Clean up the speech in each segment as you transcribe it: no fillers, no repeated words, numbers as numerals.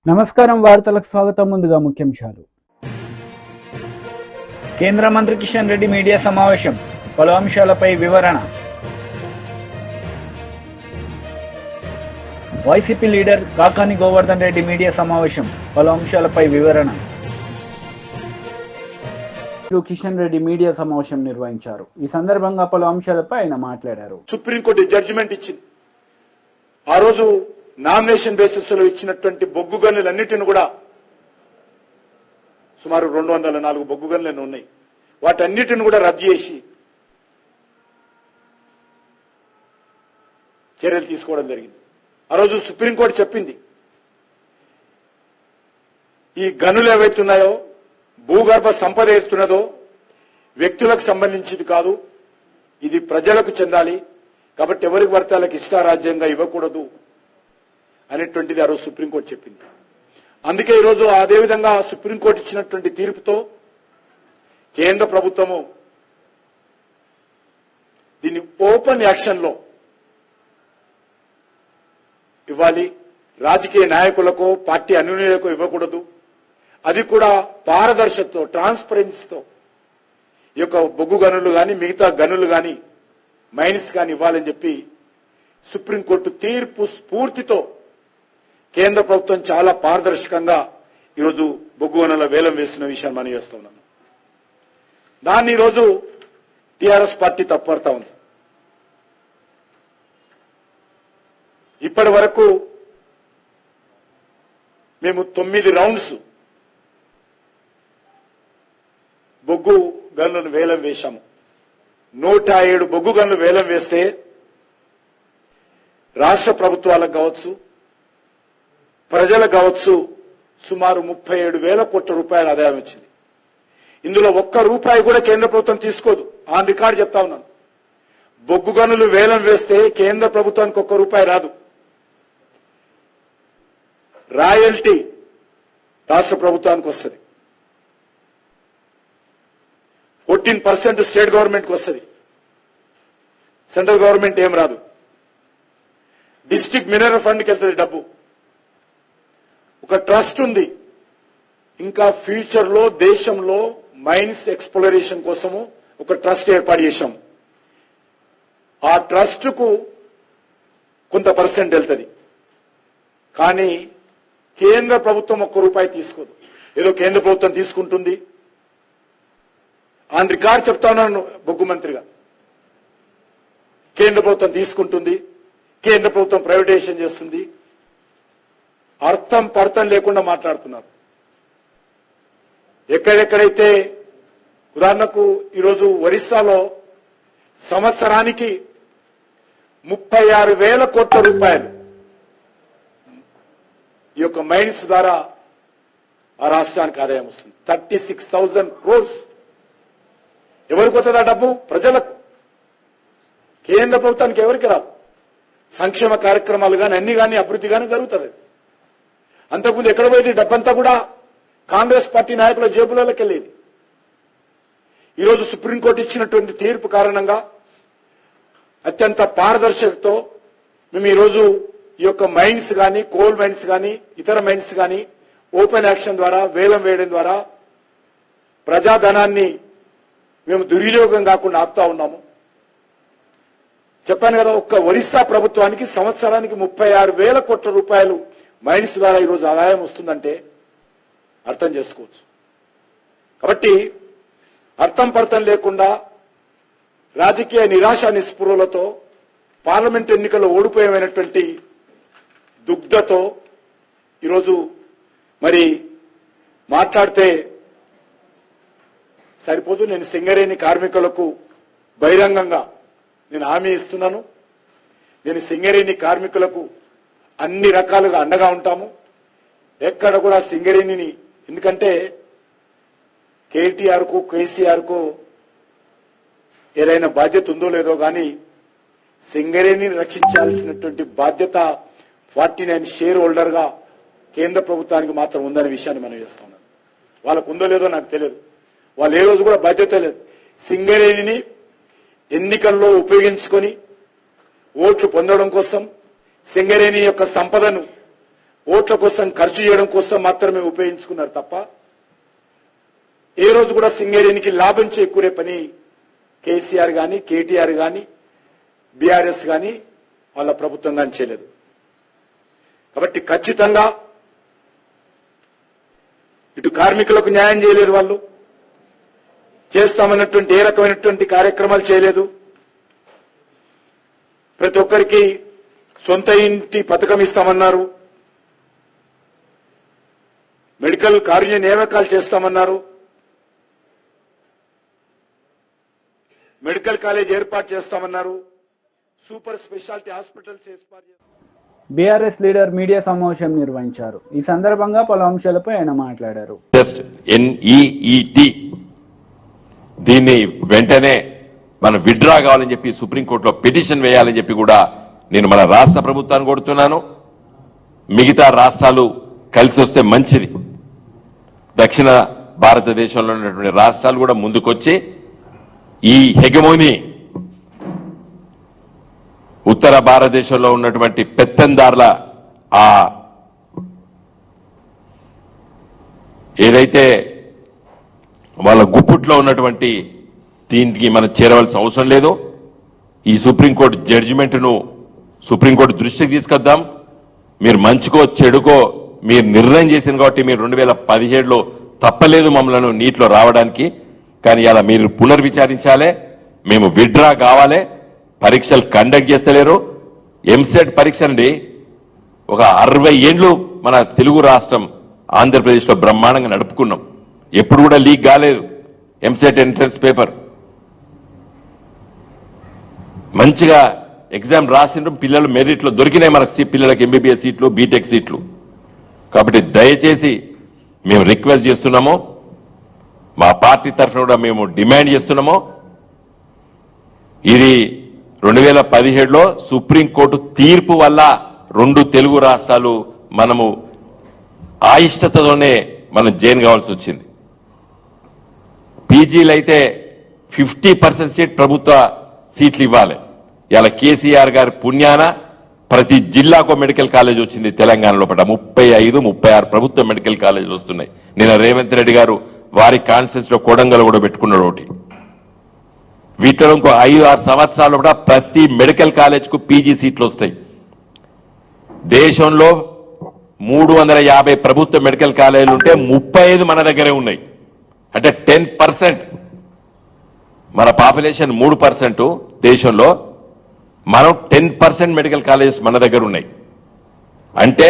నమస్కారం వార్తలకు స్వాగతం. ముందుగా ముఖ్యాంశాలు. కేంద్ర మంత్రి కిషన్ రెడ్డి మీడియా సమావేశం, పలు అంశాలపై వివరణ. YCP leader Kakani Govardhan Reddy media సమావేశం, పలు అంశాలపై వివరణ. కిషన్ రెడ్డి మీడియా సమావేశం నిర్వహించారు. ఈ సందర్భంగా పలు అంశాలపై ఆయన మాట్లాడారు. సుప్రీంకోర్టు జడ్జిమెంట్ ఇచ్చింది. ఆ రోజు నామినేషన్ బేసిస్ లో ఇచ్చినటువంటి బొగ్గు గనులన్నిటిని కూడా సుమారు 204 బొగ్గు గనులు ఉన్నాయి. వాటన్నిటిని కూడా రద్దు చేసి చర్యలు తీసుకోవడం జరిగింది. ఆ రోజు సుప్రీంకోర్టు చెప్పింది, ఈ గనులు ఏవైతున్నాయో, భూగర్భ సంపద ఏతున్నదో వ్యక్తులకు సంబంధించింది కాదు, ఇది ప్రజలకు చెందాలి. కాబట్టి ఎవరికి పడితే వాళ్ళకి ఇష్టారాజ్యంగా ఇవ్వకూడదు అనేటువంటిది ఆ రోజు సుప్రీంకోర్టు చెప్పింది. అందుకే ఈరోజు అదేవిధంగా సుప్రీంకోర్టు ఇచ్చినటువంటి తీర్పుతో కేంద్ర ప్రభుత్వము దీన్ని ఓపెన్ యాక్షన్ లో ఇవ్వాలి. రాజకీయ నాయకులకు, పార్టీ అనుయాయులకు ఇవ్వకూడదు. అది కూడా పారదర్శకతో, ట్రాన్స్పరెన్సీతో ఈ యొక్క బొగ్గు గనులు కానీ, మిగతా గనులు కానీ, మైన్స్ కానీ ఇవ్వాలని చెప్పి సుప్రీంకోర్టు తీర్పు స్ఫూర్తితో కేంద్ర ప్రభుత్వం చాలా పారదర్శకంగా ఈరోజు బొగ్గు గనుల వేలం వేస్తున్న విషయాన్ని మనం చేస్తా ఉన్నాను. దాన్ని ఈరోజు టీఆర్ఎస్ పార్టీ తప్పుపడతా ఉంది. ఇప్పటి వరకు మేము 9 రౌండ్స్ బొగ్గు గనులను వేలం వేశాము. 107 బొగ్గు గనులు వేలం వేస్తే రాష్ట్ర ప్రభుత్వాలకు కావచ్చు, ప్రజలకు కావచ్చు, సుమారు 37,000 కోట్ల రూపాయల ఆదాయం వచ్చింది. ఇందులో ఒక్క రూపాయి కూడా కేంద్ర ప్రభుత్వం తీసుకోదు. ఆన్ రికార్డు చెప్తా ఉన్నాను. బొగ్గు గనులు వేలం వేస్తే కేంద్ర ప్రభుత్వానికి ఒక్క రూపాయి రాదు. రాయల్టీ రాష్ట్ర ప్రభుత్వానికి వస్తుంది. 14% స్టేట్ గవర్నమెంట్కి వస్తుంది. సెంట్రల్ గవర్నమెంట్ ఏం రాదు. డిస్ట్రిక్ట్ మినరల్ ఫండ్కి వెళ్తుంది డబ్బు. ఒక ట్రస్ట్ ఉంది. ఇంకా ఫ్యూచర్ లో దేశంలో మైన్స్ ఎక్స్ప్లోరేషన్ కోసము ఒక ట్రస్ట్ ఏర్పాటు చేశాం. ఆ ట్రస్ట్ కు కొంత పర్సెంట్ వెళ్తుంది. కానీ కేంద్ర ప్రభుత్వం ఒక్క రూపాయి తీసుకోదు. ఏదో కేంద్ర ప్రభుత్వం తీసుకుంటుంది. ఆన్ రికార్డ్ చెప్తా ఉన్నాను బొగ్గు మంత్రిగా. కేంద్ర ప్రభుత్వం తీసుకుంటుంది, కేంద్ర ప్రభుత్వం ప్రైవేటైజేషన్ చేస్తుంది. అర్థం పర్థం లేకుండా మాట్లాడుతున్నారు. ఎక్కడెక్కడైతే ఉదాహరణకు ఈరోజు ఒరిస్సాలో సంవత్సరానికి 36,000 కోట్ల రూపాయలు ఈ యొక్క మైన్స్ ద్వారా ఆ రాష్ట్రానికి ఆదాయం వస్తుంది. 36,000 crores. ఎవరికి వస్తుంది ఆ డబ్బు? ప్రజలకు. కేంద్ర ప్రభుత్వానికి ఎవరికి రాదు. సంక్షేమ కార్యక్రమాలు కానీ, అన్ని కానీ, అభివృద్ధి కానీ జరుగుతుంది. అంతకుముందు ఎక్కడ పోయేది? డబ్బంతా కూడా కాంగ్రెస్ పార్టీ నాయకుల జేబులలోకి వెళ్ళేది. ఈరోజు సుప్రీంకోర్టు ఇచ్చినటువంటి తీర్పు కారణంగా అత్యంత పారదర్శకతో మేము ఈరోజు ఈ యొక్క మైన్స్ కానీ, కోల్ మైన్స్ కానీ, ఇతర మైన్స్ కానీ ఓపెన్ యాక్షన్ ద్వారా, వేలం వేయడం ద్వారా ప్రజాధనాన్ని మేము దుర్వినియోగం కాకుండా ఆపుతా ఉన్నాము. చెప్పాను కదా, ఒక్క ఒరిస్సా ప్రభుత్వానికి సంవత్సరానికి 36,000 కోట్ల రూపాయలు మైన్స్ ద్వారా ఈరోజు ఆదాయం వస్తుందంటే అర్థం చేసుకోవచ్చు. కాబట్టి అర్థం పర్థం లేకుండా రాజకీయ నిరాశ నిస్పృహలతో పార్లమెంట్ ఎన్నికల్లో ఓడిపోయేమైనటువంటి దుగ్ధతో ఈరోజు మరి మాట్లాడితే సరిపోదు. నేను సింగరేణి కార్మికులకు బహిరంగంగా నేను హామీ ఇస్తున్నాను. నేను సింగరేణి కార్మికులకు అన్ని రకాలుగా అండగా ఉంటాము. ఎక్కడ కూడా సింగరేణిని, ఎందుకంటే కేటీఆర్ కు, కేసీఆర్ కు ఏదైనా బాధ్యత ఉందో లేదో కానీ సింగరేణిని రక్షించాల్సినటువంటి బాధ్యత 49 షేర్ హోల్డర్ గా కేంద్ర ప్రభుత్వానికి మాత్రం ఉందనే విషయాన్ని మనం చేస్తున్నాం. వాళ్ళకు ఉందో లేదో నాకు తెలియదు. వాళ్ళు ఏ రోజు కూడా బాధ్యత లేదు. సింగరేణిని ఎన్నికల్లో ఉపయోగించుకొని ఓట్లు పొందడం కోసం, సింగరేణి యొక్క సంపదను ఓట్ల కోసం ఖర్చు చేయడం కోసం మాత్రమే ఉపయోగించుకున్నారు తప్ప ఏ రోజు కూడా సింగరేణికి లాభం చేకూరే పని కేసీఆర్ గాని, కేటీఆర్ గాని, బీఆర్ఎస్ గాని వాళ్ళ ప్రభుత్వం గాని చేయలేదు. కాబట్టి ఖచ్చితంగా ఇటు కార్మికులకు న్యాయం చేయలేరు, వాళ్ళు చేస్తామన్నటువంటి ఏ రకమైనటువంటి కార్యక్రమాలు చేయలేదు. ప్రతి ఒక్కరికి సొంత ఇంటి పథకం ఇస్తామన్నారు, మెడికల్ కారుణ్య నియామకాలు చేస్తామన్నారు, మెడికల్ కాలేజ్ ఏర్పాటు చేస్తామన్నారు, సూపర్ స్పెషాలిటీ హాస్పిటల్స్ ఏర్పాటు చేస్తామన్నారు. బీఆర్ఎస్ లీడర్ మీడియా సమావేశం నిర్వహించారు. ఈ సందర్భంగా పలు అంశాలపై ఆయన మాట్లాడారు. NEET దీన్ని వెంటనే మనం విత్డ్రా కావాలని చెప్పి సుప్రీంకోర్టులో పిటిషన్ వేయాలని చెప్పి కూడా నేను మన రాష్ట్ర ప్రభుత్వాన్ని కోరుతున్నాను. మిగతా రాష్ట్రాలు కలిసి వస్తే మంచిది. దక్షిణ భారతదేశంలో ఉన్నటువంటి రాష్ట్రాలు కూడా ముందుకొచ్చి ఈ హెగమోని ఉత్తర భారతదేశంలో ఉన్నటువంటి పెత్తందారుల ఆ ఏదైతే వాళ్ళ గుప్పుట్లో ఉన్నటువంటి దీనికి మనం చేరవలసిన అవసరం లేదు. ఈ సుప్రీంకోర్టు జడ్జిమెంట్ను సుప్రీంకోర్టు దృష్టికి తీసుకొద్దాం. మీరు మంచుకో చెడుకో మీరు నిర్ణయం చేసింది కాబట్టి మీరు 2017లో తప్పలేదు మమ్మల్ని నీటిలో రావడానికి. కానీ అలా మీరు పునర్విచారించాలి. మేము విత్డ్రా కావాలి. పరీక్షలు కండక్ట్ చేస్తలేరు. ఎంసెట్ పరీక్ష అండి ఒక 60 ఏండ్లు మన తెలుగు రాష్ట్రం ఆంధ్రప్రదేశ్లో బ్రహ్మాండంగా నడుపుకున్నాం. ఎప్పుడు కూడా లీక్ కాలేదు ఎంసెట్ ఎంట్రన్స్ పేపర్. మంచిగా ఎగ్జామ్ రాసిండ్రు, పిల్లలు మెరిట్లో దొరికినాయి మనకు పిల్లలకు MBBS సీట్లు, బీటెక్ సీట్లు. కాబట్టి దయచేసి మేము రిక్వెస్ట్ చేస్తున్నాము, మా పార్టీ తరఫున కూడా మేము డిమాండ్ చేస్తున్నాము. ఇది 2017లో సుప్రీంకోర్టు తీర్పు వల్ల 2 తెలుగు రాష్ట్రాలు మనము అయిష్టతతోనే మనం జైన్ కావాల్సి వచ్చింది. పీజీలు అయితే 50% సీట్ ప్రభుత్వ సీట్లు ఇవ్వాలి. ఇలా కేసీఆర్ గారి పుణ్యాన ప్రతి జిల్లాకు మెడికల్ కాలేజ్ వచ్చింది తెలంగాణలో. 35, 36 ప్రభుత్వ మెడికల్ కాలేజీలు వస్తున్నాయి. నిన్న రేవంత్ రెడ్డి గారు వారి కాన్స్టిట్యూన్స్ లో కొడంగల్ కూడా పెట్టుకున్నాడు ఒకటి. వీటిలో ఇంకో 5-6 సంవత్సరాలు కూడా ప్రతి మెడికల్ కాలేజ్ కు పీజీ సీట్లు వస్తాయి. దేశంలో 350 ప్రభుత్వ మెడికల్ కాలేజీలు ఉంటే 35 మన దగ్గరే ఉన్నాయి. అంటే 10%. మన పాపులేషన్ 3% దేశంలో, మనం 10% మెడికల్ కాలేజెస్ మన దగ్గర ఉన్నాయి. అంటే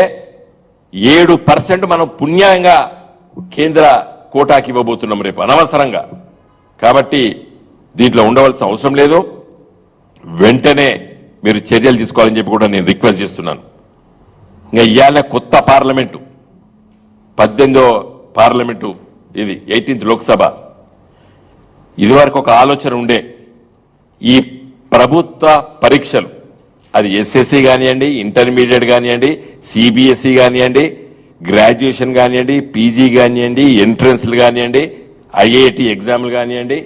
7% మనం పుణ్యంగా కేంద్ర కోటాకి ఇవ్వబోతున్నాం రేపు అనవసరంగా. కాబట్టి దీంట్లో ఉండవలసిన అవసరం లేదు. వెంటనే మీరు చర్యలు తీసుకోవాలని చెప్పి కూడా నేను రిక్వెస్ట్ చేస్తున్నాను. ఇంకా ఇవాళ కొత్త పార్లమెంటు 18వ పార్లమెంటు, ఇది 18th లోక్సభ. ఇదివరకు ఒక ఆలోచన ఉండే, ఈ ప్రభుత్వ పరీక్షలు అది SSC కానివ్వండి, ఇంటర్మీడియట్ కానివ్వండి, CBSE కానివ్వండి, గ్రాడ్యుయేషన్ కానివ్వండి, పీజీ కానివ్వండి, ఎంట్రన్స్లు కానివ్వండి, IIT ఎగ్జామ్లు కానివ్వండి,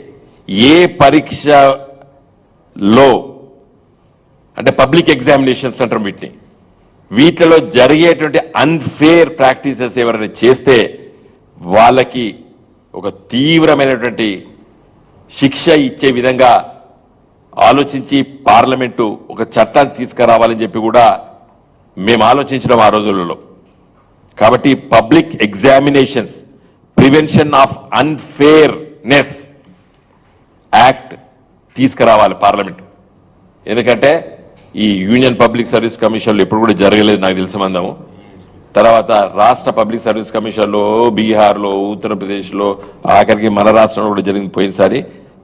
ఏ పరీక్షలో అంటే పబ్లిక్ ఎగ్జామినేషన్స్ అంటాం వీటిని, వీటిలో జరిగేటువంటి అన్ఫేర్ ప్రాక్టీసెస్ ఎవరైనా చేస్తే వాళ్ళకి ఒక తీవ్రమైనటువంటి శిక్ష ఇచ్చే విధంగా ఆలోచించి పార్లమెంటు ఒక చట్టాన్ని తీసుకురావాలని చెప్పి కూడా మేము ఆలోచించడం ఆ రోజులలో. కాబట్టి public examinations prevention of unfairness act తీసుకురావాలి పార్లమెంట్. ఎందుకంటే ఈ యూనియన్ పబ్లిక్ సర్వీస్ కమిషన్లో ఎప్పుడు కూడా జరగలేదు నాకు తెలిసిన మందము. తర్వాత రాష్ట్ర పబ్లిక్ సర్వీస్ కమిషన్లో బీహార్లో, ఉత్తరప్రదేశ్లో, ఆఖరికి మన రాష్ట్రంలో కూడా జరిగింది పోయినసారి.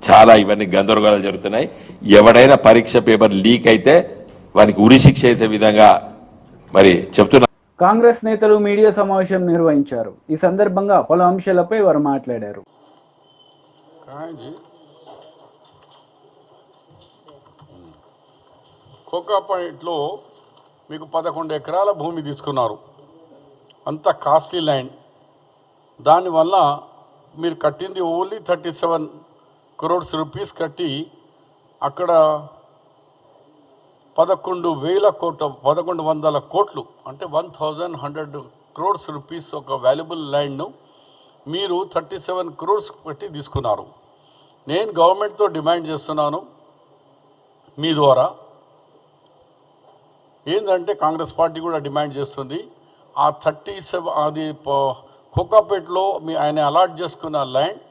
చాలా ఇవన్నీ గందరగోళాలు జరుగుతున్నాయి. ఎవడైనా పరీక్ష పేపర్ లీక్ అయితే వారికి ఉరిశిక్ష వేసే విధంగా మరి చెప్తున్నా. కాంగ్రెస్ నేతలు మీడియా సమావేశం నిర్వహించారు. ఈ సందర్భంగా పలు అంశాలపై వారు మాట్లాడారు. కోకా పాయింట్లో మీకు 11 ఎకరాల భూమి తీసుకున్నారు, అంత కాస్ట్లీ ల్యాండ్. దానివల్ల మీరు కట్టింది ఓన్లీ 37 crores రూపీస్ కట్టి అక్కడ 1100 కోట్లు అంటే 1100 crores రూపీస్ ఒక వాల్యుబుల్ ల్యాండ్ను మీరు 37 crores పెట్టి తీసుకున్నారు. నేను గవర్నమెంట్తో డిమాండ్ చేస్తున్నాను మీ ద్వారా, ఏంటంటే కాంగ్రెస్ పార్టీ కూడా డిమాండ్ చేస్తుంది, ఆ 37 అది కోకాపేటలో ఆయన అలాట్ చేసుకున్న ల్యాండ్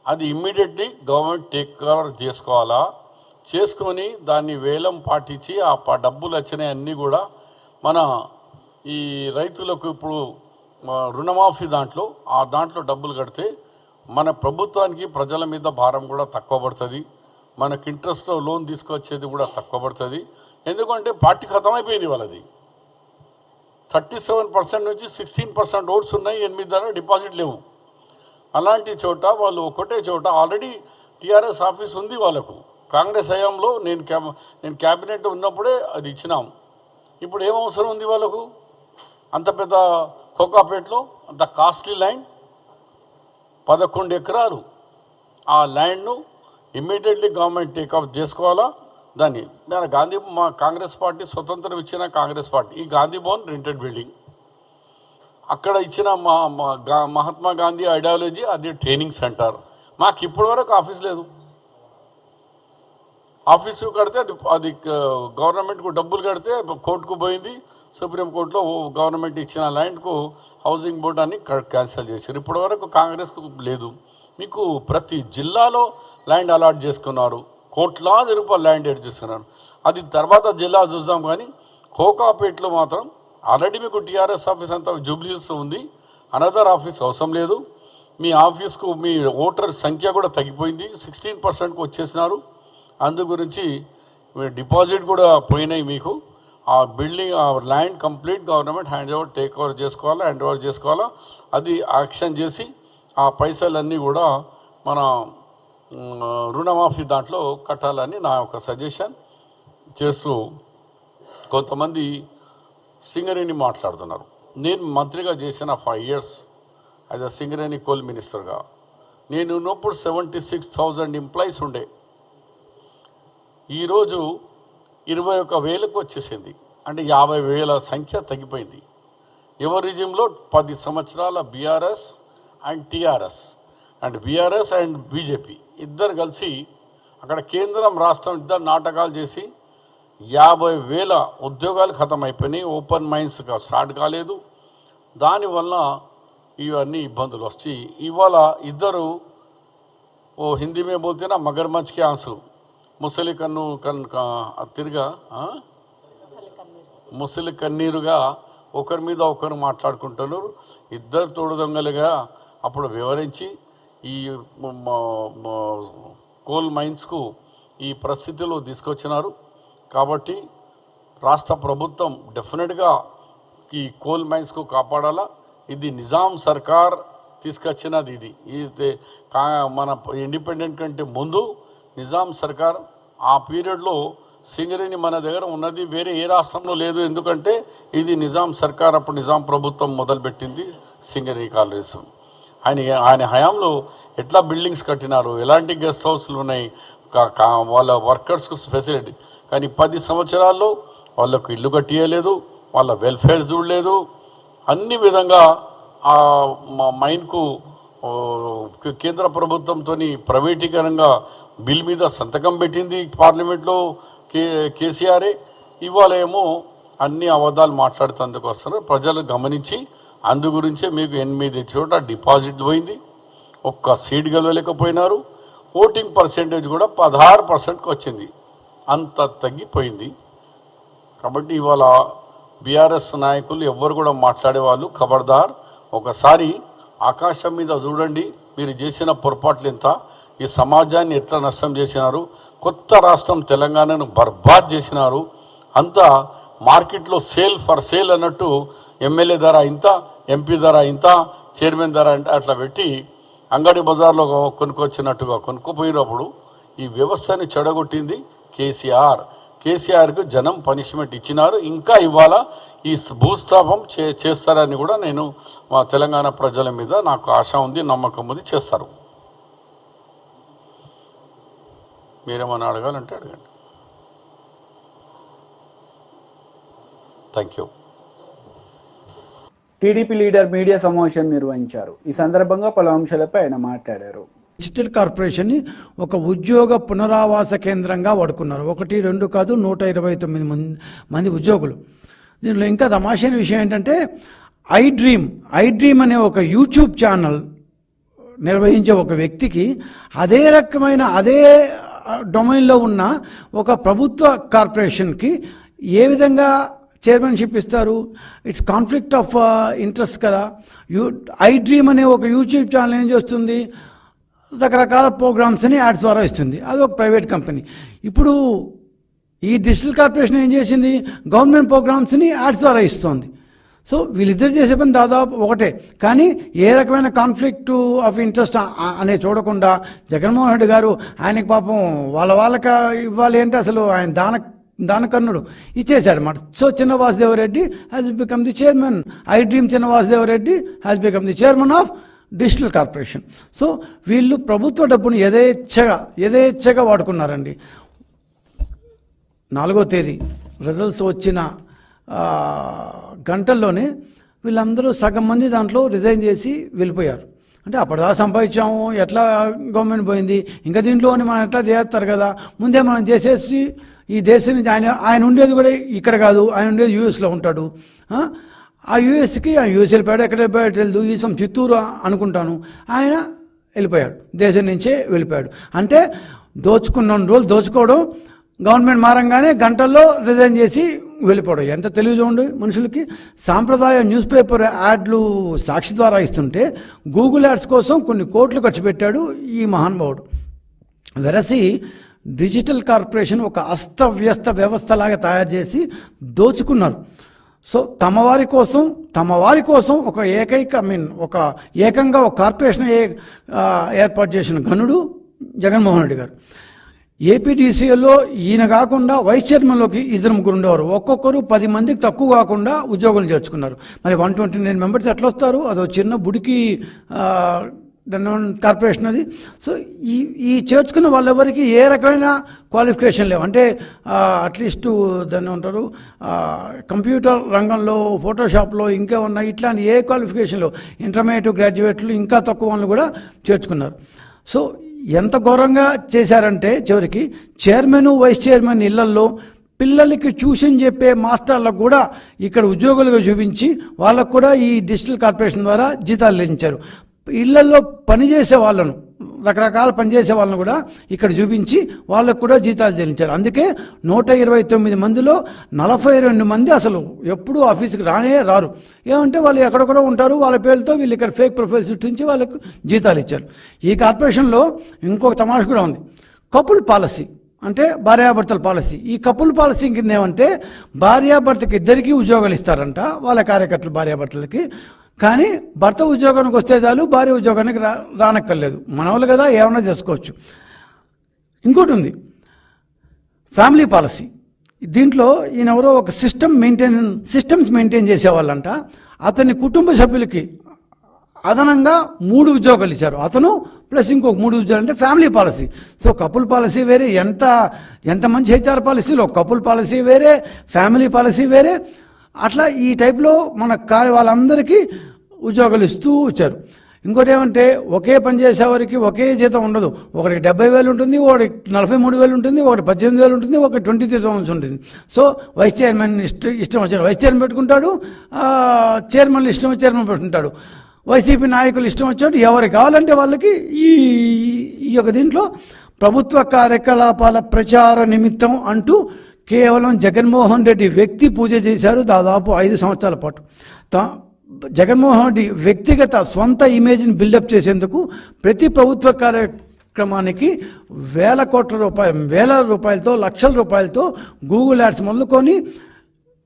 అది ఇమ్మీడియట్లీ గవర్నమెంట్ టేక్ ఓవర్ చేసుకోవాలా, చేసుకొని దాన్ని వేలం పాటించి ఆ డబ్బులు వచ్చినాయి అన్నీ కూడా మన ఈ రైతులకు ఇప్పుడు రుణమాఫీ దాంట్లో డబ్బులు కడితే మన ప్రభుత్వానికి ప్రజల మీద భారం కూడా తక్కువ పడుతుంది, మనకి ఇంట్రెస్ట్లో లోన్ తీసుకొచ్చేది కూడా తక్కువ పడుతుంది. ఎందుకంటే పార్టీ ఖతమైపోయింది వాళ్ళది. 37% నుంచి 16% ఓట్స్ ఉన్నాయి, 8 ద్వారా డిపాజిట్ లేవు. అలాంటి చోట వాళ్ళు ఒకటే చోట ఆల్రెడీ టీఆర్ఎస్ ఆఫీస్ ఉంది వాళ్ళకు. కాంగ్రెస్ హయాంలో నేను క్యాబినెట్ ఉన్నప్పుడే అది ఇచ్చినాం. ఇప్పుడు ఏం అవసరం ఉంది వాళ్ళకు అంత పెద్ద కోకాపేటలో అంత కాస్ట్లీ ల్యాండ్ 11 ఎకరాలు. ఆ ల్యాండ్ను ఇమ్మీడియట్లీ గవర్నమెంట్ టేకప్ చేసుకోవాలా. దాన్ని మా కాంగ్రెస్ పార్టీ స్వతంత్రం ఇచ్చిన కాంగ్రెస్ పార్టీ ఈ గాంధీ భవన్ రెంటెడ్ బిల్డింగ్ అక్కడ ఇచ్చిన మహాత్మా గాంధీ ఐడియాలజీ అది ట్రైనింగ్ సెంటర్. మాకు ఇప్పటి వరకు ఆఫీస్ లేదు. ఆఫీసు కడితే అది గవర్నమెంట్కు డబ్బులు కడితే కోర్టుకు పోయింది, సుప్రీంకోర్టులో గవర్నమెంట్ ఇచ్చిన ల్యాండ్కు హౌసింగ్ బోర్డు అని క్యాన్సిల్ చేశారు. ఇప్పటి వరకు కాంగ్రెస్కు లేదు. మీకు ప్రతి జిల్లాలో ల్యాండ్ అలాట్ చేసుకున్నారు, కోట్లాది రూపాయలు ల్యాండ్ ఎడ్ చేసుకున్నారు. అది తర్వాత జిల్లా చూద్దాం. కానీ కోకాపేటలో మాత్రం ఆల్రెడీ మీకు టీఆర్ఎస్ ఆఫీస్ అంతా జూబ్లీస్ ఉంది, అనదర్ ఆఫీస్ అవసరం లేదు. మీ ఆఫీస్కు మీ ఓటర్ సంఖ్య కూడా తగ్గిపోయింది, 16%కు వచ్చేసినారు. అందు గురించి డిపాజిట్ కూడా పోయినాయి మీకు. ఆ బిల్డింగ్ ఆ land complete government hand over చేసుకోవాలా. అది యాక్షన్ చేసి ఆ పైసలన్నీ కూడా మన రుణమాఫీ దాంట్లో కట్టాలని నా ఒక సజెషన్ చేస్తూ, కొంతమంది సింగరేణి మాట్లాడుతున్నారు. నేను మంత్రిగా చేసిన 5 years as a Singareni coal మినిస్టర్గా. నేను ఉన్నప్పుడు 76,000 ఎంప్లాయీస్ ఉండే. ఈరోజు 21,000కు వచ్చేసింది. అంటే 50,000 సంఖ్య తగ్గిపోయింది. ఎవరి రిజిమ్లో 10 సంవత్సరాల BRS and TRS and BRS and BJP ఇద్దరు కలిసి అక్కడ కేంద్రం రాష్ట్రం ఇద్దరు నాటకాలు చేసి 50,000 ఉద్యోగాలు ఖతం అయిపోయినాయి. ఓపెన్ మైన్స్గా స్టార్ట్ కాలేదు. దానివల్ల ఇవన్నీ ఇబ్బందులు వచ్చి ఇవాళ ఇద్దరు ఓ హిందీ మే బోల్తే నా మగర్మచ్ కే ఆంసు ముసలి ముసలి కన్నీరుగా ఒకరి మీద ఒకరు మాట్లాడుకుంటున్నారు. ఇద్దరు తోడు దొంగలుగా అప్పుడు వివరించి ఈ కోల్ మైన్స్కు ఈ పరిస్థితిలో తీసుకొచ్చినారు. కాబట్టి రాష్ట్ర ప్రభుత్వం డెఫినెట్గా ఈ కోల్ మైన్స్కు కాపాడాలా. ఇది నిజాం సర్కార్ తీసుకొచ్చినది. ఇది మన ఇండిపెండెంట్ కంటే ముందు నిజాం సర్కార్ ఆ పీరియడ్లో సింగరేణి మన దగ్గర ఉన్నది, వేరే ఏ రాష్ట్రంలో లేదు. ఎందుకంటే ఇది నిజాం సర్కార్ అప్పుడు నిజాం ప్రభుత్వం మొదలుపెట్టింది సింగరేణి కాలనీస్. ఆయన హయాంలో ఎట్లా బిల్డింగ్స్ కట్టినారు, ఎలాంటి గెస్ట్ హౌస్లు ఉన్నాయి, వాళ్ళ వర్కర్స్కు ఫెసిలిటీ. కానీ 10 సంవత్సరాల్లో వాళ్ళకు ఇల్లు కట్టియలేదు, వాళ్ళ వెల్ఫేర్ చూడలేదు. అన్ని విధంగా ఆ మైన్కు కేంద్ర ప్రభుత్వంతో ప్రైవేటీకరణగా బిల్ మీద సంతకం పెట్టింది పార్లమెంట్లో కేసీఆరే. ఇవాళ ఏమో అన్ని అబద్ధాలు మాట్లాడుతందుకు వస్తున్నారు. ప్రజలు గమనించి అందు గురించే మీకు 8 చోట డిపాజిట్ పోయింది, ఒక్క సీట్ గెలవలేకపోయినారు. ఓటింగ్ పర్సెంటేజ్ కూడా 16%కి వచ్చింది, అంత తగ్గిపోయింది. కాబట్టి ఇవాళ బీఆర్ఎస్ నాయకులు ఎవ్వరు కూడా మాట్లాడేవాళ్ళు ఖబర్దార్. ఒకసారి ఆకాశం మీద చూడండి, మీరు చేసిన పొరపాట్లు ఎంత, ఈ సమాజాన్ని ఎట్లా నష్టం చేసినారు. కొత్త రాష్ట్రం తెలంగాణను బర్బాద్ చేసినారు. అంతా మార్కెట్లో సేల్ ఫర్ సేల్ అన్నట్టు ఎమ్మెల్యే ధర ఇంత, ఎంపీ ధర ఇంత, చైర్మన్ ధర అంటే అట్లా పెట్టి అంగడి బజార్లో కొనుక్కొచ్చినట్టుగా కొనుక్కోపోయినప్పుడు ఈ వ్యవస్థని చెడగొట్టింది కేసీఆర్కు జనం పనిష్మెంట్ ఇచ్చినారు. ఇంకా ఇవాళ ఈ భూస్థాపం చేస్తారని కూడా నేను మా తెలంగాణ ప్రజల మీద నాకు ఆశ ఉంది, నమ్మకం ఉంది, చేస్తారు. మీరేమన్నా అడగాలంటే అడగండి. Thank you. TDP leader media సమావేశం నిర్వహించారు. ఈ సందర్భంగా పలు అంశాలపై ఆయన మాట్లాడారు. డిజిటల్ కార్పొరేషన్ని ఒక ఉద్యోగ పునరావాస కేంద్రంగా వాడుకున్నారు. 1, 2 కాదు, 129 మంది ఉద్యోగులు. దీనిలో ఇంకా తమాషైన విషయం ఏంటంటే ఐ డ్రీమ్ అనే ఒక యూట్యూబ్ ఛానల్ నిర్వహించే ఒక వ్యక్తికి అదే రకమైన అదే డొమైన్లో ఉన్న ఒక ప్రభుత్వ కార్పొరేషన్కి ఏ విధంగా చైర్మన్షిప్ ఇస్తారు? ఇట్స్ కాన్ఫ్లిక్ట్ ఆఫ్ ఇంట్రెస్ట్ కదా. ఐ డ్రీమ్ అనే ఒక యూట్యూబ్ ఛానల్ ఏం చేస్తుంది? రకరకాల ప్రోగ్రామ్స్ని యాడ్స్ ద్వారా ఇస్తుంది. అది ఒక ప్రైవేట్ కంపెనీ. ఇప్పుడు ఈ డిజిటల్ కార్పొరేషన్ ఏం చేసింది? గవర్నమెంట్ ప్రోగ్రామ్స్ని యాడ్స్ ద్వారా ఇస్తుంది. సో వీళ్ళిద్దరు చేసే పని దాదాపు ఒకటే, కానీ ఏ రకమైన కాన్ఫ్లిక్ట్ ఆఫ్ ఇంట్రెస్ట్ అనే చూడకుండా జగన్మోహన్ రెడ్డి గారు ఆయనకి పాపం వాళ్ళకి ఇవ్వాలి అంటే అసలు ఆయన దానకర్ణుడు ఇచ్చేశాడు అన్నమాట. So Chinna Vasudevareddy has become the chairman. I dream Chinna Vasudevareddy has become the chairman of digital corporation. So వీళ్ళు ప్రభుత్వ డబ్బును యథేచ్ఛగా వాడుకున్నారండి. 4వ తేదీ రిజల్ట్స్ వచ్చిన గంటల్లోనే వీళ్ళందరూ సగం మంది దాంట్లో రిజైన్ చేసి వెళ్ళిపోయారు. అంటే అప్పటిదాకా సంపాదించాము, ఎట్లా గవర్నమెంట్ పోయింది, ఇంకా దీంట్లోనే మనం ఎట్లా చేస్తారు కదా, ముందే మనం చేసేసి ఈ దేశం నుంచి ఆయన ఉండేది కూడా ఇక్కడ కాదు, ఆయన ఉండేది యూఎస్లో ఉంటాడు. ఆ యూఎస్కి యూఎస్ వెళ్ళిపోయాడు, ఎక్కడ వెళ్ళిపోయాడు తెలియదు, ఈ చిత్తూరు అనుకుంటాను. ఆయన వెళ్ళిపోయాడు, దేశం నుంచే వెళ్ళిపోయాడు. అంటే దోచుకున్న రోజులు దోచుకోవడం, గవర్నమెంట్ మారంగానే గంటల్లో రిజైన్ చేసి వెళ్ళిపోవడం. ఎంత తెలివి చూడండి మనుషులకి. సాంప్రదాయ న్యూస్ పేపర్ యాడ్లు సాక్షి ద్వారా ఇస్తుంటే గూగుల్ యాడ్స్ కోసం కొన్ని కోట్లు ఖర్చు పెట్టాడు ఈ మహానుభావుడు. వెరసి డిజిటల్ కార్పొరేషన్ ఒక అస్తవ్యస్త వ్యవస్థలాగా తయారు చేసి దోచుకున్నారు. సో తమ వారి కోసం ఒక ఏకంగా ఒక కార్పొరేషన్ ఏర్పాటు చేసిన ఘనుడు జగన్మోహన్ రెడ్డి గారు. ఏపీడీసీఎల్లో ఈయన కాకుండా వైస్ చైర్మన్లోకి 2-3 ఉండేవారు. ఒక్కొక్కరు 10 మందికి తక్కువ కాకుండా ఉద్యోగులు చేర్చుకున్నారు. మరి 129 మెంబర్స్ ఎట్లా వస్తారు? అదో చిన్న బుడికి కార్పొరేషన్ అది. సో ఈ చేర్చుకున్న వాళ్ళెవరికి ఏ రకమైన క్వాలిఫికేషన్ లేవు. అంటే అట్లీస్ట్ దాన్ని ఉంటారు కంప్యూటర్ రంగంలో, ఫోటోషాప్లో ఇంకా ఉన్న ఇట్లాంటి ఏ క్వాలిఫికేషన్లో ఇంటర్మీడియట్, గ్రాడ్యుయేట్లు ఇంకా తక్కువ వాళ్ళు కూడా చేర్చుకున్నారు. సో ఎంత ఘోరంగా చేశారంటే చివరికి చైర్మన్, వైస్ చైర్మన్ ఇళ్లల్లో పిల్లలకి ట్యూషన్ చెప్పే మాస్టర్లకు కూడా ఇక్కడ ఉద్యోగులుగా చూపించి వాళ్ళకు కూడా ఈ డిజిటల్ కార్పొరేషన్ ద్వారా జీతాలు లభించారు. ఇళ్లలో పనిచేసే వాళ్ళను, రకరకాల పనిచేసే వాళ్ళను కూడా ఇక్కడ చూపించి వాళ్ళకు కూడా జీతాలు చెల్లించారు. అందుకే 129 మందిలో 42 మంది అసలు ఎప్పుడూ ఆఫీస్కి రారు. ఏమంటే వాళ్ళు ఎక్కడెక్కడో ఉంటారు, వాళ్ళ పేర్లతో వీళ్ళు ఇక్కడ ఫేక్ ప్రొఫైల్ సృష్టించి వాళ్ళకు జీతాలు ఇచ్చారు. ఈ కార్పొరేషన్లో ఇంకొక తమాష కూడా ఉంది. కపుల్ పాలసీ అంటే భార్యాభర్తల పాలసీ. ఈ కపుల్ పాలసీ కింద ఏమంటే భార్యాభర్తకి ఇద్దరికీ ఉద్యోగాలు ఇస్తారంట, వాళ్ళ కార్యకర్తలు భార్యాభర్తలకి. కానీ భర్త ఉద్యోగానికి వస్తే చాలు, భార్య ఉద్యోగానికి రానక్కర్లేదు. మనవాళ్ళు కదా, ఏమన్నా చేసుకోవచ్చు. ఇంకోటి ఉంది ఫ్యామిలీ పాలసీ. దీంట్లో ఈయనెవరో ఒక సిస్టమ్స్ మెయింటైన్ చేసేవాళ్ళంట. అతని కుటుంబ సభ్యులకి అదనంగా 3 ఉద్యోగాలు ఇచ్చారు. అతను ప్లస్ ఇంకొక 3 ఉద్యోగాలు. అంటే family policy. So couple policy వేరే. ఎంత మంచి హెచ్ఆర్ పాలసీలో కపుల్ పాలసీ వేరే, ఫ్యామిలీ పాలసీ వేరే. అట్లా ఈ టైప్లో వాళ్ళందరికీ ఉద్యోగాలు ఇస్తూ వచ్చారు. ఇంకోటి ఏమంటే ఒకే పని చేసేవారికి ఒకే జీతం ఉండదు. ఒకరికి 70,000 ఉంటుంది, ఒకరికి 43,000 ఉంటుంది, ఒకటి 18,000 ఉంటుంది, ఒకటి 23,000 ఉంటుంది. సో వైస్ చైర్మన్ ఇష్టం వచ్చాడు వైస్ చైర్మన్ పెట్టుకుంటాడు, చైర్మన్లు ఇష్టం వచ్చి చైర్మన్ పెట్టుకుంటాడు, వైసీపీ నాయకులు ఇష్టం వచ్చాడు. ఎవరికి కావాలంటే వాళ్ళకి ఈ యొక్క దీంట్లో ప్రభుత్వ కార్యకలాపాల ప్రచార నిమిత్తం అంటూ కేవలం జగన్మోహన్ రెడ్డి వ్యక్తి పూజ చేశారు దాదాపు 5 సంవత్సరాల పాటు. జగన్మోహన్ రెడ్డి వ్యక్తిగత సొంత ఇమేజ్ని బిల్డప్ చేసేందుకు ప్రతి ప్రభుత్వ కార్యక్రమానికి వేల రూపాయలతో, లక్షల రూపాయలతో గూగుల్ యాడ్స్ మొదలుకొని,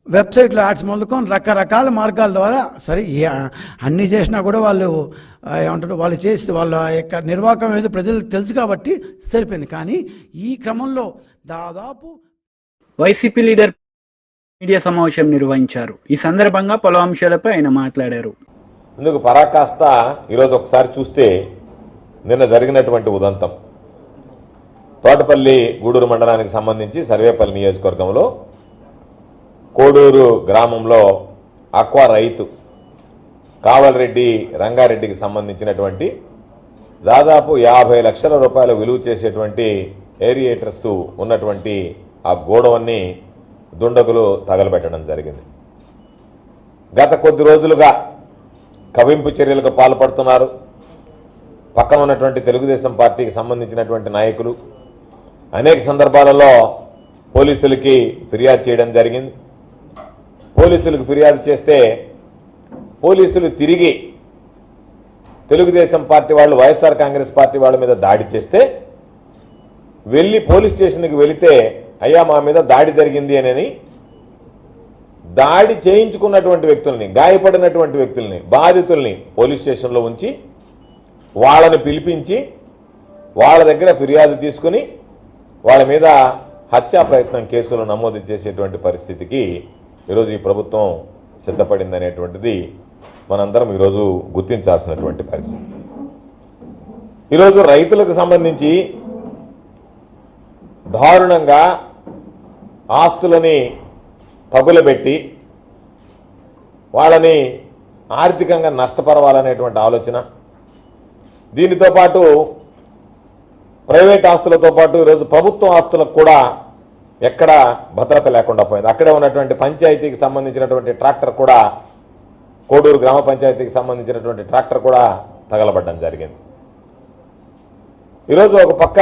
వెబ్సైట్లో యాడ్స్ మొదలుకొని రకరకాల మార్గాల ద్వారా, సరే అన్నీ చేసినా కూడా వాళ్ళు ఏమంటారు, వాళ్ళు చేసి వాళ్ళ యొక్క నిర్వాహకం ఏదో ప్రజలకు తెలుసు కాబట్టి సరిపోయింది. కానీ ఈ క్రమంలో దాదాపు వైసీపీ లీడర్ మీడియా సమావేశం నిర్వహించారు. ఈ సందర్భంగా పలు అంశాలపై ఆయన మాట్లాడారు. ఇందుకు పరాకాష్ట ఈరోజు ఒకసారి చూస్తే నిన్న జరిగినటువంటి ఉదంతం, తోటపల్లి గూడూరు మండలానికి సంబంధించి సర్వేపల్లి నియోజకవర్గంలో కోడూరు గ్రామంలో అక్వా రైతు కావలరెడ్డి రంగారెడ్డికి సంబంధించినటువంటి దాదాపు 50 లక్షల రూపాయల విలువ చేసేటువంటి ఏరియేటర్స్ ఉన్నటువంటి ఆ గోడౌన్ని దుండగులు తగలబెట్టడం జరిగింది. గత కొద్ది రోజులుగా కవింపు చర్యలకు పాల్పడుతున్నారు. పక్కన ఉన్నటువంటి తెలుగుదేశం పార్టీకి సంబంధించినటువంటి నాయకులు అనేక సందర్భాలలో పోలీసులకి ఫిర్యాదు చేయడం జరిగింది. పోలీసులకు ఫిర్యాదు చేస్తే పోలీసులు తిరిగి తెలుగుదేశం పార్టీ వాళ్ళు వైఎస్ఆర్ కాంగ్రెస్ పార్టీ వాళ్ళ మీద దాడి చేస్తే వెళ్ళి పోలీస్ స్టేషన్కి వెళితే అయ్యా మా మీద దాడి జరిగింది అని దాడి చేయించుకున్నటువంటి వ్యక్తుల్ని, గాయపడినటువంటి వ్యక్తుల్ని, బాధితుల్ని పోలీస్ స్టేషన్లో ఉంచి వాళ్ళని పిలిపించి వాళ్ళ దగ్గర ఫిర్యాదు తీసుకుని వాళ్ళ మీద హత్యా ప్రయత్నం కేసులు నమోదు చేసేటువంటి పరిస్థితికి ఈరోజు ఈ ప్రభుత్వం సిద్ధపడిందనేటువంటిది మనందరం ఈరోజు గుర్తించాల్సినటువంటి పరిస్థితి. ఈరోజు రైతులకు సంబంధించి దారుణంగా ఆస్తులని తగులబెట్టి వాళ్ళని ఆర్థికంగా నష్టపరవాలనేటువంటి ఆలోచన, దీనితో పాటు ప్రైవేట్ ఆస్తులతో పాటు ఈరోజు ప్రభుత్వ ఆస్తులకు కూడా ఎక్కడ భద్రత లేకుండా పోయింది. అక్కడే ఉన్నటువంటి పంచాయతీకి సంబంధించినటువంటి ట్రాక్టర్ కూడా, కోడూరు గ్రామ పంచాయతీకి సంబంధించినటువంటి ట్రాక్టర్ కూడా తగలబడ్డం జరిగింది. ఈరోజు ఒక పక్క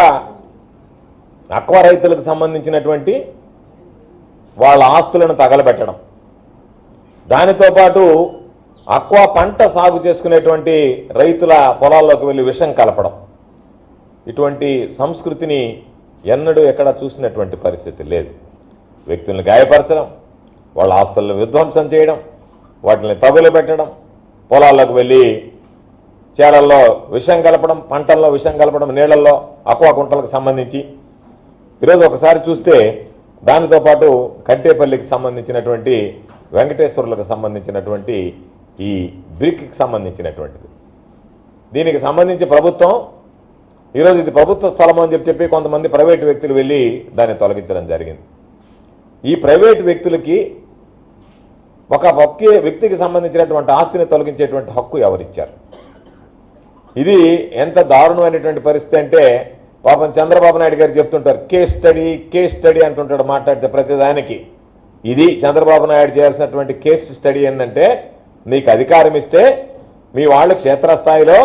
అక్వా రైతులకు సంబంధించినటువంటి వాళ్ళ ఆస్తులను తగలబెట్టడం, దానితో పాటు అక్వా పంట సాగు చేసుకునేటువంటి రైతుల పొలాల్లోకి వెళ్ళి విషం కలపడం, ఇటువంటి సంస్కృతిని ఎన్నడూ ఎక్కడ చూసినటువంటి పరిస్థితి లేదు. వ్యక్తులను గాయపరచడం, వాళ్ళ ఆస్తులను విధ్వంసం చేయడం, వాటిని తగులబెట్టడం, పొలాల్లోకి వెళ్ళి చేలల్లో విషం కలపడం, పంటల్లో విషం కలపడం, నీళ్లలో అక్వా కుంటలకు సంబంధించి ఈరోజు ఒకసారి చూస్తే దానితో పాటు కట్టేపల్లికి సంబంధించినటువంటి వెంకటేశ్వర్లకు సంబంధించినటువంటి ఈ బ్రిక్కి సంబంధించినటువంటిది, దీనికి సంబంధించి ప్రభుత్వం ఈరోజు ఇది ప్రభుత్వ స్థలం అని చెప్పి కొంతమంది ప్రైవేటు వ్యక్తులు వెళ్ళి దాన్ని తొలగించడం జరిగింది. ఈ ప్రైవేటు వ్యక్తులకి ఒక వ్యక్తికి సంబంధించినటువంటి ఆస్తిని తొలగించేటువంటి హక్కు ఎవరిచ్చారు? ఇది ఎంత దారుణమైనటువంటి పరిస్థితి అంటే, పాపం చంద్రబాబు నాయుడు గారు చెప్తుంటారు కేస్ స్టడీ అంటుంటాడు మాట్లాడితే ప్రతిదానికి. ఇది చంద్రబాబు నాయుడు చేయాల్సినటువంటి కేస్ స్టడీ ఏంటంటే, మీకు అధికారం ఇస్తే మీ వాళ్ళు క్షేత్రస్థాయిలో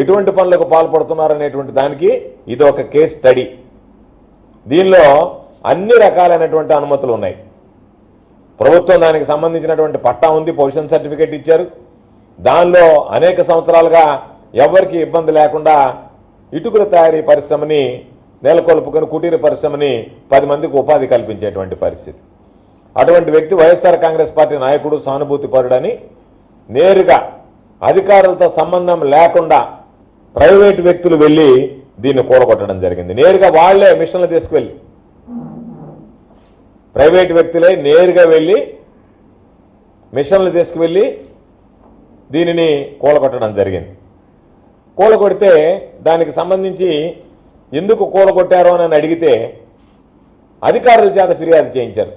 ఎటువంటి పనులకు పాల్పడుతున్నారనేటువంటి దానికి ఇది ఒక కేస్ స్టడీ. దీనిలో అన్ని రకాలైనటువంటి అనుమతులు ఉన్నాయి. ప్రభుత్వం దానికి సంబంధించినటువంటి పట్టా ఉంది, పొజిషన్ సర్టిఫికేట్ ఇచ్చారు. దానిలో అనేక సంవత్సరాలుగా ఎవరికి ఇబ్బంది లేకుండా ఇటుకల తయారీ పరిశ్రమని నెలకొల్పుకొని కుటీర పరిశ్రమని 10 మందికి ఉపాధి కల్పించేటువంటి పరిస్థితి. అటువంటి వ్యక్తి వైఎస్ఆర్ కాంగ్రెస్ పార్టీ నాయకుడు, సానుభూతి పరుడని నేరుగా అధికారులతో సంబంధం లేకుండా ప్రైవేటు వ్యక్తులు వెళ్ళి దీన్ని కూలగొట్టడం జరిగింది. నేరుగా వాళ్లే మిషన్లు తీసుకువెళ్ళి, ప్రైవేటు వ్యక్తులే నేరుగా వెళ్ళి మిషన్లు తీసుకువెళ్ళి దీనిని కూలగొట్టడం జరిగింది. కూలగొడితే దానికి సంబంధించి ఎందుకు కూలగొట్టారో అని అడిగితే అధికారుల చేత ఫిర్యాదు చేయించారు.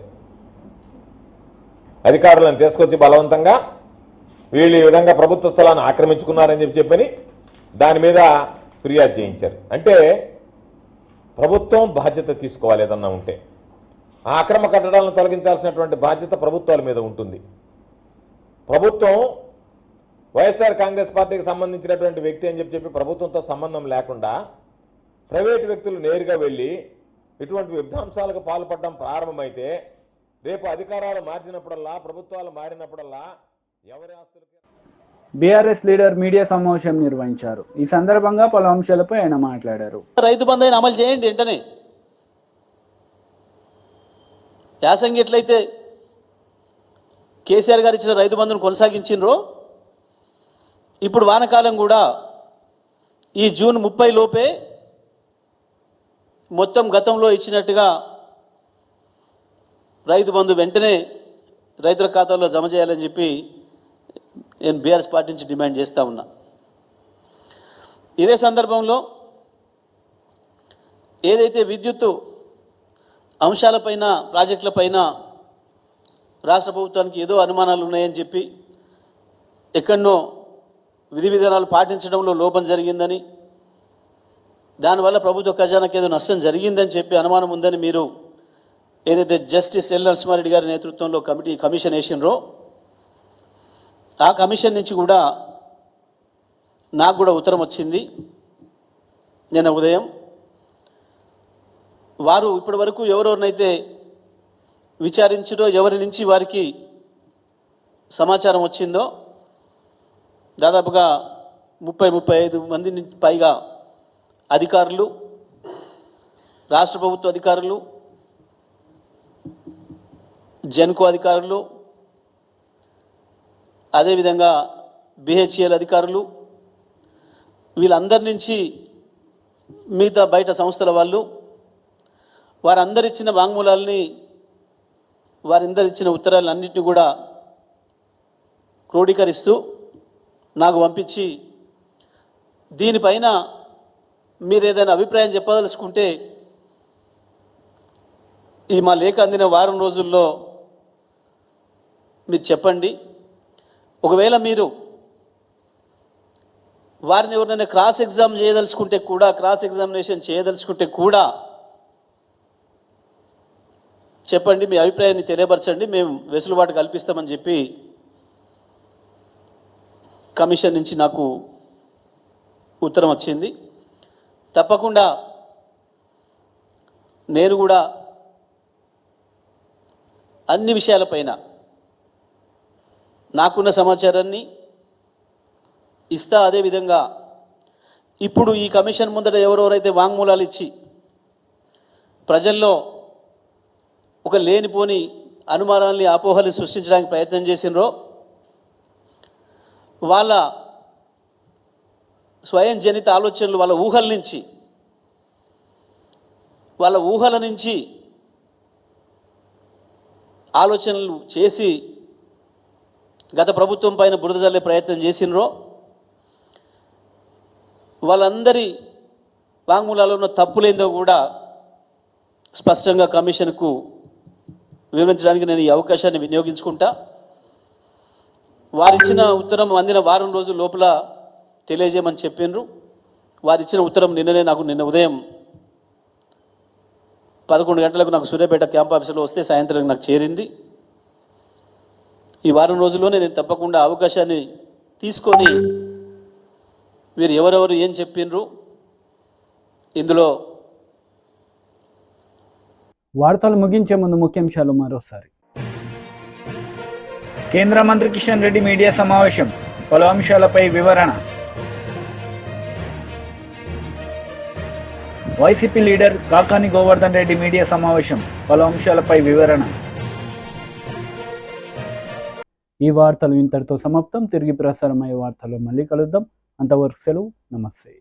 అధికారులను తీసుకొచ్చి బలవంతంగా వీళ్ళు ఈ విధంగా ప్రభుత్వ స్థలాన్ని ఆక్రమించుకున్నారని చెప్పని దాని మీద ఫిర్యాదు చేయించారు. అంటే ప్రభుత్వం బాధ్యత తీసుకోవాలి. ఏదన్నా ఉంటే ఆ అక్రమ కట్టడాలను తొలగించాల్సినటువంటి బాధ్యత ప్రభుత్వాల మీద ఉంటుంది. ప్రభుత్వం వైఎస్ఆర్ కాంగ్రెస్ పార్టీకి సంబంధించినటువంటి వ్యక్తి అని చెప్పి ప్రభుత్వంతో సంబంధం లేకుండా ప్రైవేటు వ్యక్తులు నేరుగా వెళ్ళి ఇటువంటి విధ్వంసాలకు పాల్పడడం ప్రారంభమైతే రేపు అధికారాలు మార్చినప్పుడల్లా, ప్రభుత్వాలు మారినప్పుడల్లా ఎవరి ఆస్తులకి బీఆర్ఎస్ లీడర్ మీడియా సమావేశం నిర్వహించారు. ఈ సందర్భంగా పలు అంశాలపై ఆయన మాట్లాడారు. రైతు బంధు అయినా అమలు చేయండి వెంటనే. యాసంగి ఎట్లయితే కేసీఆర్ గారు ఇచ్చిన రైతు బంధును కొనసాగించినరో, ఇప్పుడు వానకాలం కూడా ఈ జూన్ 30 లోపే మొత్తం గతంలో ఇచ్చినట్టుగా రైతు బంధు వెంటనే రైతుల ఖాతాల్లో జమ చేయాలని చెప్పి నేను బీఆర్ఎస్ పార్టీ నుంచి డిమాండ్ చేస్తూ ఉన్నా. ఇదే సందర్భంలో ఏదైతే విద్యుత్తు అంశాలపైన, ప్రాజెక్టులపైన రాష్ట్ర ప్రభుత్వానికి ఏదో అనుమానాలు ఉన్నాయని చెప్పి ఎక్కడనో విధి విధానాలు పాటించడంలో లోపం జరిగిందని, దానివల్ల ప్రభుత్వ ఖజానాకి ఏదో నష్టం జరిగిందని చెప్పి అనుమానం ఉందని మీరు ఏదైతే జస్టిస్ ఎల్ నరసింహారెడ్డి గారి నేతృత్వంలో కమిషన్ వేసినరో, ఆ కమిషన్ నుంచి కూడా నాకు కూడా ఉత్తరం వచ్చింది నిన్న ఉదయం. వారు ఇప్పటి వరకు ఎవరెవరినైతే విచారించారో, ఎవరి నుంచి వారికి సమాచారం వచ్చిందో, దాదాపుగా 30-35 మంది నుంచి పైగా అధికారులు, రాష్ట్ర ప్రభుత్వ అధికారులు, జెన్కో అధికారులు, అదేవిధంగా బిహెచ్ఎల్ అధికారులు, వీళ్ళందరి నుంచి మిగతా బయట సంస్థల వాళ్ళు, వారందరిచ్చిన వాంగ్మూలాలని, వారందరిచ్చిన ఉత్తరాలన్నింటినీ కూడా క్రోడీకరిస్తూ నాకు పంపించి, దీనిపైన మీరు ఏదైనా అభిప్రాయం చెప్పదలుచుకుంటే ఈ మా లేఖ అందిన వారం రోజుల్లో మీరు చెప్పండి. ఒకవేళ మీరు వారిని ఎవరినైనా క్రాస్ ఎగ్జామినేషన్ చేయదలుచుకుంటే కూడా చెప్పండి, మీ అభిప్రాయాన్ని తెలియపరచండి, మేము వెసులుబాటు కల్పిస్తామని చెప్పి కమిషన్ నుంచి నాకు ఉత్తరం వచ్చింది. తప్పకుండా నేను కూడా అన్ని విషయాలపైన నాకున్న సమాచారాన్ని ఇస్తా. అదేవిధంగా ఇప్పుడు ఈ కమిషన్ ముందట ఎవరెవరైతే వాంగ్మూలాలు ఇచ్చి ప్రజల్లో ఒక లేనిపోని అనుమానాల్ని, అపోహల్ని సృష్టించడానికి ప్రయత్నం చేసినరో, వాళ్ళ స్వయం జనిత ఆలోచనలు, వాళ్ళ ఊహల నుంచి ఆలోచనలు చేసి గత ప్రభుత్వం పైన బురద జల్లే ప్రయత్నం చేసినరో, వాళ్ళందరి వాంగ్మూలాల్లో ఉన్న తప్పులేందో కూడా స్పష్టంగా కమిషన్కు వివరించడానికి నేను ఈ అవకాశాన్ని వినియోగించుకుంటా. వారిచ్చిన ఉత్తరం అందిన వారం రోజుల లోపల తెలియజేయమని చెప్పిండ్రు. వారిచ్చిన ఉత్తరం నిన్న ఉదయం 11 గంటలకు నాకు సూర్యాపేట క్యాంప్ ఆఫీసులో వస్తే సాయంత్రం నాకు చేరింది. ఈ వారం రోజుల్లోనే నేను తప్పకుండా అవకాశాన్ని తీసుకొని వీరు ఎవరెవరు ఏం చెప్పిండ్రు, ఇందులో వార్తలు ముగించే ముందు ముఖ్యాంశాలు మరోసారి. కేంద్ర మంత్రి కిషన్ రెడ్డి మీడియా సమావేశం, పలు అంశాలపై వివరణ. YCP leader Kakani Govardhan Reddy media సమావేశం, పలు అంశాలపై వివరణ. ఈ వార్తలు ఇంతటితో సమాప్తం. తిరిగి ప్రసారమయ్యే వార్తల్లో మళ్ళీ కలుద్దాం. అంతవరకు సెలవు. నమస్తే.